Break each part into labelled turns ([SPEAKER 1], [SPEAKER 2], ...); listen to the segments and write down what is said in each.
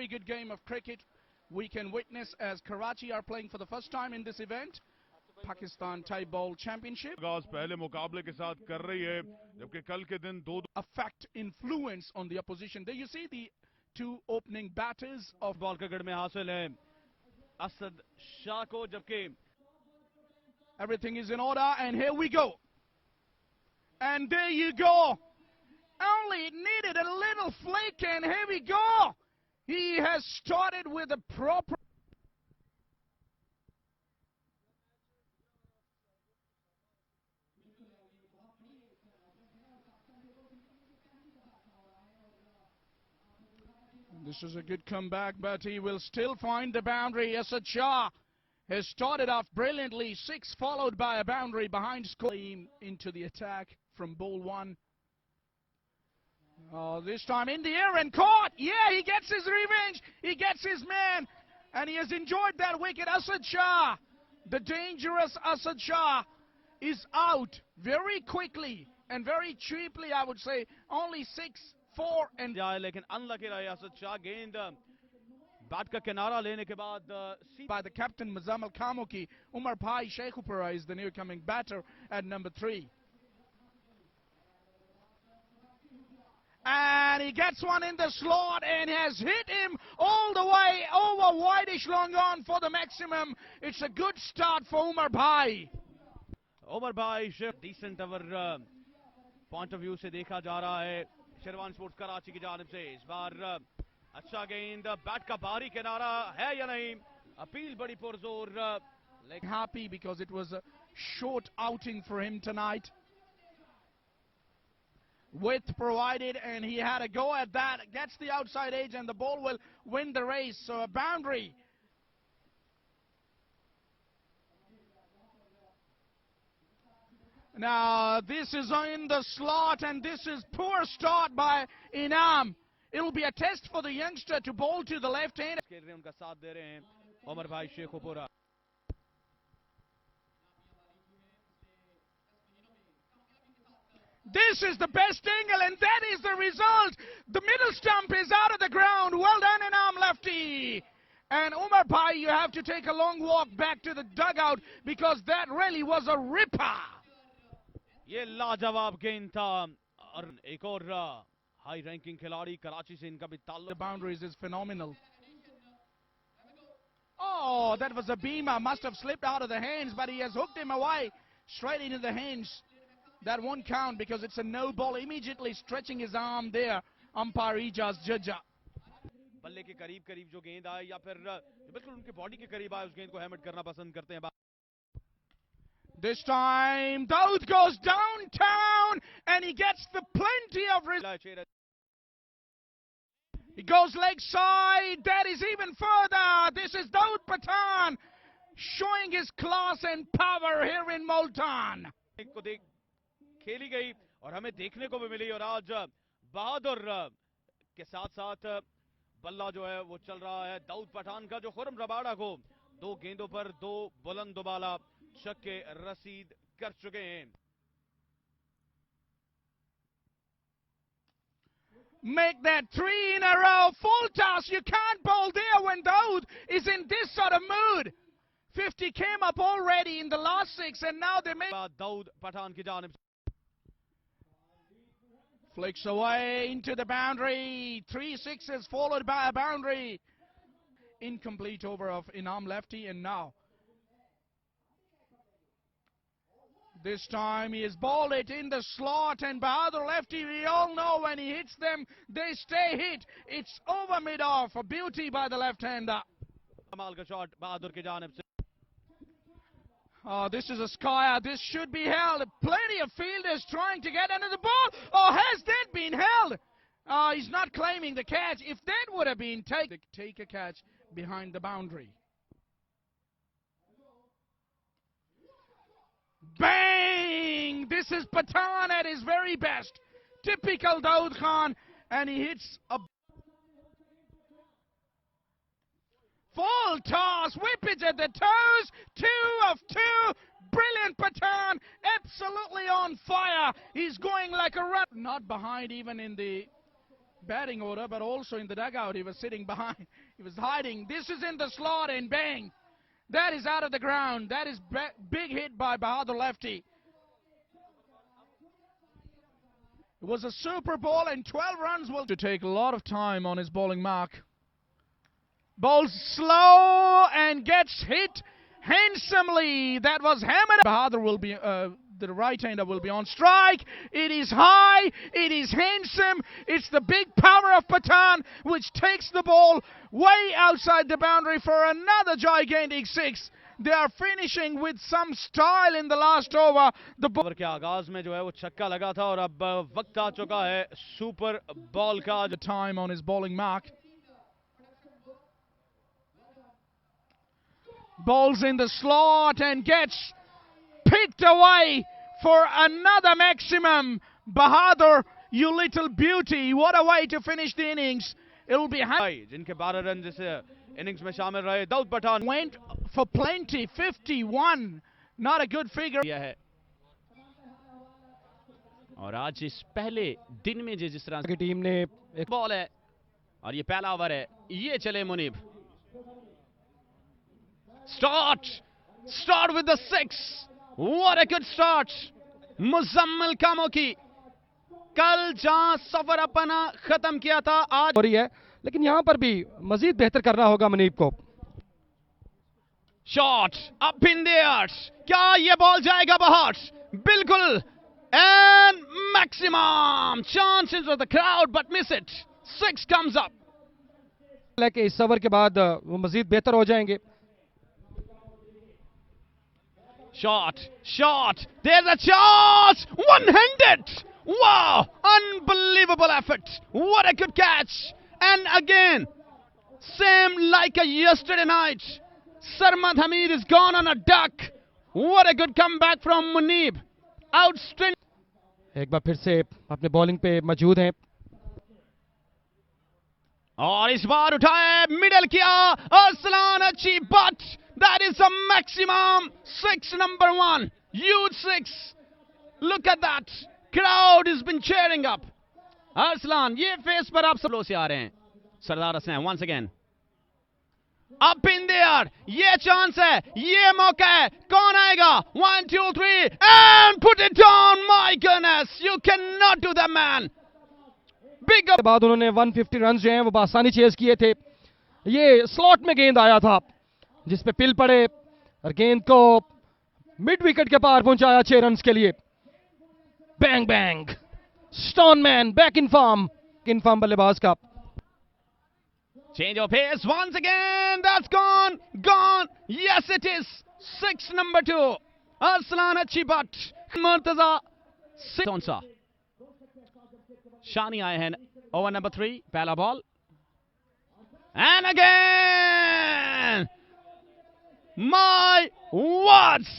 [SPEAKER 1] Very good game of cricket we can witness as Karachi are playing for the first time in this event. Pakistan Thai Bowl Championship.
[SPEAKER 2] पहले मुकाबले के साथ कर रही है जबकि कल के दिन दो
[SPEAKER 1] Affect influence on the opposition. There you see the two opening batters of
[SPEAKER 3] ball का गढ़ में हासिल है असद शाह को जबकि
[SPEAKER 1] everything is in order and here we go. And there you go. Only it needed a little flick and here we go. He has started with a proper This is a good comeback, but he will still find the boundary. Asad Shah has started off brilliantly. 6 followed by a boundary behind score. Into the attack from ball 1. Oh, this time in the air and caught. Yeah, he gets his revenge. He gets his man. And he has enjoyed that wicket. Asad Shah, the dangerous Asad Shah, is out very quickly and very cheaply, I would say. Only 6-4 and
[SPEAKER 3] जाए लेकिन unlucky रहे असद शाह गेंद bat का किनारा लेने के बाद
[SPEAKER 1] by the captain Muzammil Kamuki. Umar Bhai Sheikhupura is the new coming batter at number 3. And he gets one in the slot and has hit him all the way over wideish long on for the maximum. It's a good start for Umar Bhai.
[SPEAKER 3] Umar भाई decent over point of view से देखा जा रहा है शेरवान sports Karachi की जानिब से इस बार अच्छा गेंद बैट का बाहरी किनारा है या नहीं अपील बड़ी पुरजोर
[SPEAKER 1] Happy because it was a short outing for him tonight. Width provided and he had a go at that. Gets the outside edge and the ball will win the race. So a boundary. Now this is in the slot and this is poor start by Inam. It'll be a test for the youngster to bowl to the left hand.
[SPEAKER 3] उनका साथ दे रहे हैं उमर भाई Sheikhupura
[SPEAKER 1] This is the best angle and that is the result. The middle stump is out of the ground. Well done, Inam lefty. And Umar Bhai, you have to take a long walk back to the dugout because that really was a ripper.
[SPEAKER 3] ये लाजवाब गेंद था और एक और high ranking खिलाड़ी कराची से इनका भी ताल्लुक
[SPEAKER 1] The boundaries is phenomenal. Oh, that was a beamer. Must have slipped out of the hands, but he has hooked him away straight into the hands. That won't count because it's a no ball. Immediately stretching his arm there, umpire Ijaz Jajja.
[SPEAKER 3] बल्ले के करीब करीब जो गेंद आए या फिर बिल्कुल उनके बॉडी के करीब आए उस गेंद को हैमर करना पसंद करते हैं
[SPEAKER 1] This time, Daud goes downtown and he gets the plenty of He goes leg side. That is even further. This is Daud Pathan showing his class and power here in Multan.
[SPEAKER 3] को देख खेली गई और हमें देखने को भी मिली और आज बहादुर के साथ साथ बल्ला जो है वो चल रहा है दाऊद पठान का जो खुरम रबाड़ा को 2 गेंदों पर 2 बुलंद बाला छक्के रसीद कर चुके हैं
[SPEAKER 1] Make that 3 in a row. Full toss. You can't bowl there when Daud is in this sort of mood. 50 came up already in the last 6 and now they make
[SPEAKER 3] Dawood Pathan की जानिब
[SPEAKER 1] flicks away into the boundary. 3 sixes followed by a boundary. Incomplete over of Inam lefty and now this time he has bowled it in the slot and Bahadur lefty, we all know when he hits them, they stay hit. It's over mid-off, a beauty by the left-hander.
[SPEAKER 3] कमाल का shot बहादुर की जानिब से
[SPEAKER 1] Oh, this is a skyer. This should be held. Plenty of fielders trying to get under the ball. Oh, has that been held? He's not claiming the catch. If that would have been taken, take a catch behind the boundary. Bang! This is Pathan at his very best. Typical Daud Khan. And he hits a full toss. Whippage at the toes. 2 of 2. Brilliant Pathan. Absolutely on fire. He's going like a rat. Not behind even in the batting order, but also in the dugout. He was sitting behind. He was hiding. This is in the slot, and bang! That is out of the ground. That is big hit by Bahadur lefty. It was a super ball, and 12 runs will to take a lot of time on his bowling mark. Bowls slow and gets hit handsomely. That was hammered. Bahadur will be the right-hander will be on strike. It is high. It is handsome. It's the big power of Pathan which takes the ball way outside the boundary for another gigantic six. They are finishing with some style in the last over. The
[SPEAKER 3] over के आगाज में जो है वो छक्का लगा था और अब वक्त आ चुका है सुपर बॉल का.
[SPEAKER 1] the time on his bowling mark. Bowls in the slot and gets picked away for another maximum. Bahadur, you little beauty. What a way to finish the innings. It will be
[SPEAKER 3] जिनके 12 run जिस innings में शामिल रहे. Dawood Pathan
[SPEAKER 1] went for plenty. 51. Not a good figure.
[SPEAKER 3] किया है. और आज इस पहले दिन में जिस तरह
[SPEAKER 4] की टीम ने
[SPEAKER 3] एक बॉल है और ये पहला ओवर है. ये चले Munib. Start with the 6. What a good start. Muzammil कामोकी कल जहां सफर अपना खत्म किया था आज
[SPEAKER 4] हो रही है, लेकिन यहां पर भी मजीद बेहतर करना होगा मुनीब को.
[SPEAKER 3] Shot up in the air. क्या ये बॉल जाएगा बाहर? बिल्कुल. And maximum chances of the crowd but miss it. 6 comes up.
[SPEAKER 4] लेकिन इस ओवर के बाद वो मजीद बेहतर हो जाएंगे.
[SPEAKER 3] Shot. There's a chance. One-handed. Wow. Unbelievable effort. What a good catch. And again, same like a yesterday night. Sarmad Hamid is gone on a duck. What a good comeback from Muneeb. Outstanding.
[SPEAKER 4] एक बार फिर से अपने bowling पे मौजूद हैं.
[SPEAKER 3] और इस बार उठाए मिडल किया अरसलान. अच्छी but that is a maximum 6 number 1. Huge 6. Look at that. Crowd has been cheering up. Arslan, ये फेस पर आप सब लोग से आ रहे हैं. Sardar Hasan once again. Up in the air. ये चांस है. ये मौका है. कौन आएगा? 1, 2, 3 and put it down. My goodness. You cannot do that, man. Big up.
[SPEAKER 4] के बाद उन्होंने 150 रन जो हैं वो आसानी चेज किए थे. ये स्लॉट में गेंद आया था जिस पे पिल पड़े और गेंद को मिड विकेट के पार पहुंचाया 6 रन के लिए. Bang bang. Stoneman back in form बल्लेबाज का.
[SPEAKER 3] Change of pace once again. That's gone. Yes, it is. 6 number 2. Arslan अच्छी बट. Murtaza 6. शानी आए हैं. Over number 3. पहला ball. And again. My words.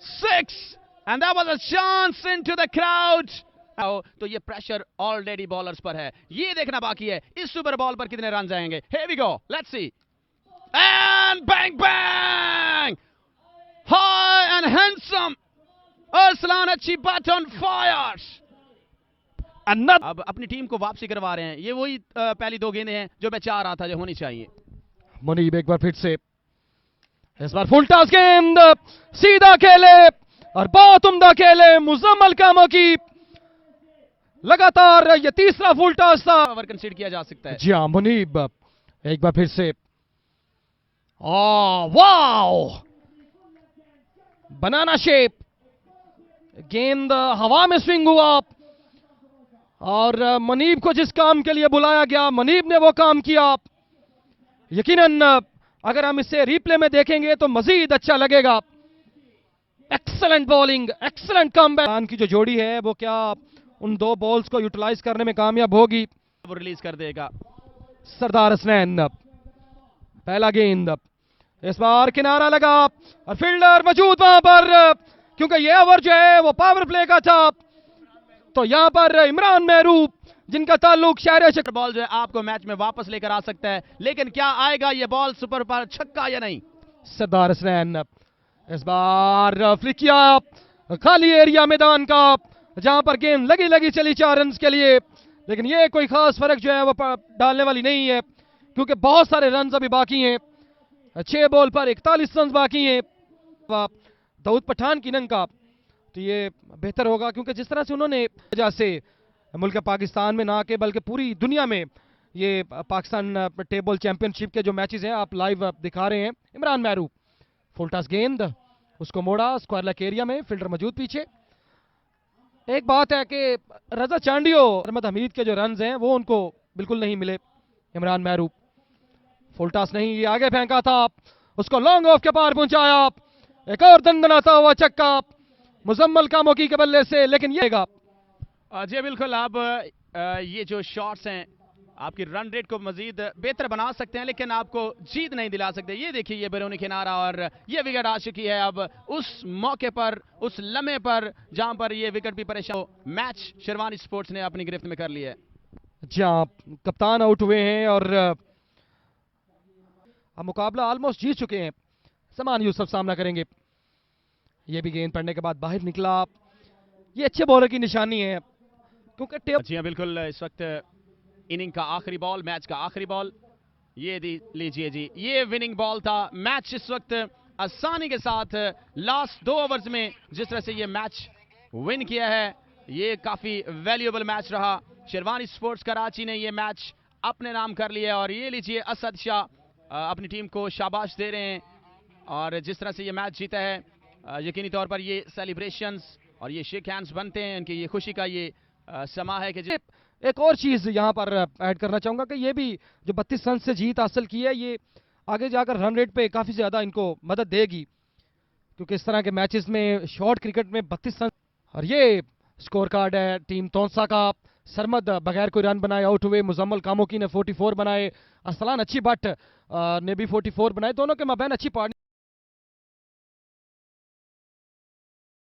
[SPEAKER 3] 6. And that was a chance into the crowd. तो ये pressure already bowlers पर है. ये देखना बाकी है इस सुपर बॉल पर कितने रन आएंगे. Here we go. Let's see. And bang bang. High and handsome. Arslan अच्छी बट on fire. अब अपनी टीम को वापसी करवा रहे हैं. ये वही पहली 2 गेंदें हैं जो मैं चाह रहा था जो होनी चाहिए.
[SPEAKER 4] मुनीब एक बार फिर से. इस बार फुल टॉस गेंद सीधा खेले और बहुत उम्दा खेले मुजम्मिल कामोकी. लगातार ये तीसरा फुल टॉस था.
[SPEAKER 3] ओवर कंसीडर किया जा सकता है.
[SPEAKER 4] जी हाँ मुनीब एक बार फिर से. वाओ. बनाना शेप. गेंद हवा में स्विंग हुआ और मुनीब को जिस काम के लिए बुलाया गया मुनीब ने वो काम किया. यकीनन अगर हम इसे रिप्ले में देखेंगे तो मजीद अच्छा लगेगा. Excellent bowling, excellent comeback. की जो जोड़ी है वो क्या उन 2 बॉल्स को यूटिलाइज करने में कामयाब होगी.
[SPEAKER 3] वो रिलीज कर देगा.
[SPEAKER 4] सरदार हसनैन. पहला गेंद. इस बार किनारा लगा और फील्डर मौजूद वहां पर क्योंकि ये ओवर जो है वो पावर प्ले का था. तो यहां पर इमरान महरूब जिनका ताल्लुक शहर शक्कर
[SPEAKER 3] बॉल जो है आपको मैच में वापस लेकर आ सकता है. लेकिन क्या आएगा ये बॉल सुपर पर छक्का या नहीं?
[SPEAKER 4] सरदार हसनैन इस बार फ्लिक किया खाली एरिया मैदान का जहां पर गेंद लगी चली 4 रन के लिए. लेकिन ये कोई खास फर्क जो है वो डालने वाली नहीं है, क्योंकि बहुत सारे रन अभी बाकी हैं। 6 बॉल पर 41 रन बाकी हैं दाऊद पठान की इनिंग का, तो ये बेहतर होगा, क्योंकि जिस तरह से उन्होंने वजह से मुल्क पाकिस्तान में ना के बल्कि पूरी दुनिया में ये पाकिस्तान टेबल चैंपियनशिप के जो मैचेस हैं आप लाइव दिखा रहे हैं। इमरान महरू फुल टॉस गेंद, उसको मोड़ा स्क्वायर लेग एरिया में, फील्डर मौजूद पीछे। एक बात है कि रजा चांडियो अहमद हमीद के जो रन हैं वो उनको बिल्कुल नहीं मिले। इमरान महरू फुल टॉस नहीं, ये आगे फेंका था, उसको लॉन्ग ऑफ के पार पहुंचाया, एक और दंदनाता हुआ चक्का मुजम्मल कामोकी के बल्ले से, लेकिन ये
[SPEAKER 3] जी बिल्कुल, आप ये जो शॉट्स हैं आपकी रन रेट को मजीद बेहतर बना सकते हैं, लेकिन आपको जीत नहीं दिला सकते। ये देखिए, ये बैरूनी किनारा और ये विकेट आ चुकी है। अब उस मौके पर, उस लम्हे पर जहां पर ये विकेट भी परेशान हो, मैच शेरवानी स्पोर्ट्स ने अपनी गिरफ्त में कर लिया है।
[SPEAKER 4] जहां कप्तान आउट हुए हैं और अब मुकाबला ऑलमोस्ट जीत चुके हैं। समान यूसुफ सामना करेंगे, ये भी गेंद पड़ने के बाद बाहर निकला। ये अच्छे बॉलर की निशानी है, क्योंकि
[SPEAKER 3] जी हाँ बिल्कुल, इस वक्त इनिंग का आखिरी बॉल, मैच का आखिरी बॉल, ये लीजिए जी, ये विनिंग बॉल था। मैच इस वक्त आसानी के साथ लास्ट 2 ओवर्स में जिस तरह से ये मैच विन किया है, ये काफी वैल्यूएबल मैच रहा। शेरवानी स्पोर्ट्स कराची ने ये मैच अपने नाम कर लिया और ये लीजिए असद शाह अपनी टीम को शाबाश दे रहे हैं। और जिस तरह से ये मैच जीता है, यकीनी तौर पर ये सेलिब्रेशंस और ये शेक हैंड्स बनते हैं, इनकी ये खुशी का ये समा है कि
[SPEAKER 4] एक और चीज यहां पर ऐड करना चाहूंगा कि ये भी जो 32 रन से जीत हासिल की है, ये आगे जाकर रन रेट पे काफी ज्यादा इनको मदद देगी, क्योंकि इस तरह के मैचेस में शॉर्ट क्रिकेट में 32 रन। और ये स्कोर कार्ड है टीम तौंसा का। सरमद बगैर कोई रन बनाए आउट हुए, मुजम्मल कामोकी ने 44 बनाए, असलान अच्छी भट्ट ने भी 44 बनाए, दोनों के माबैन अच्छी पार्टनर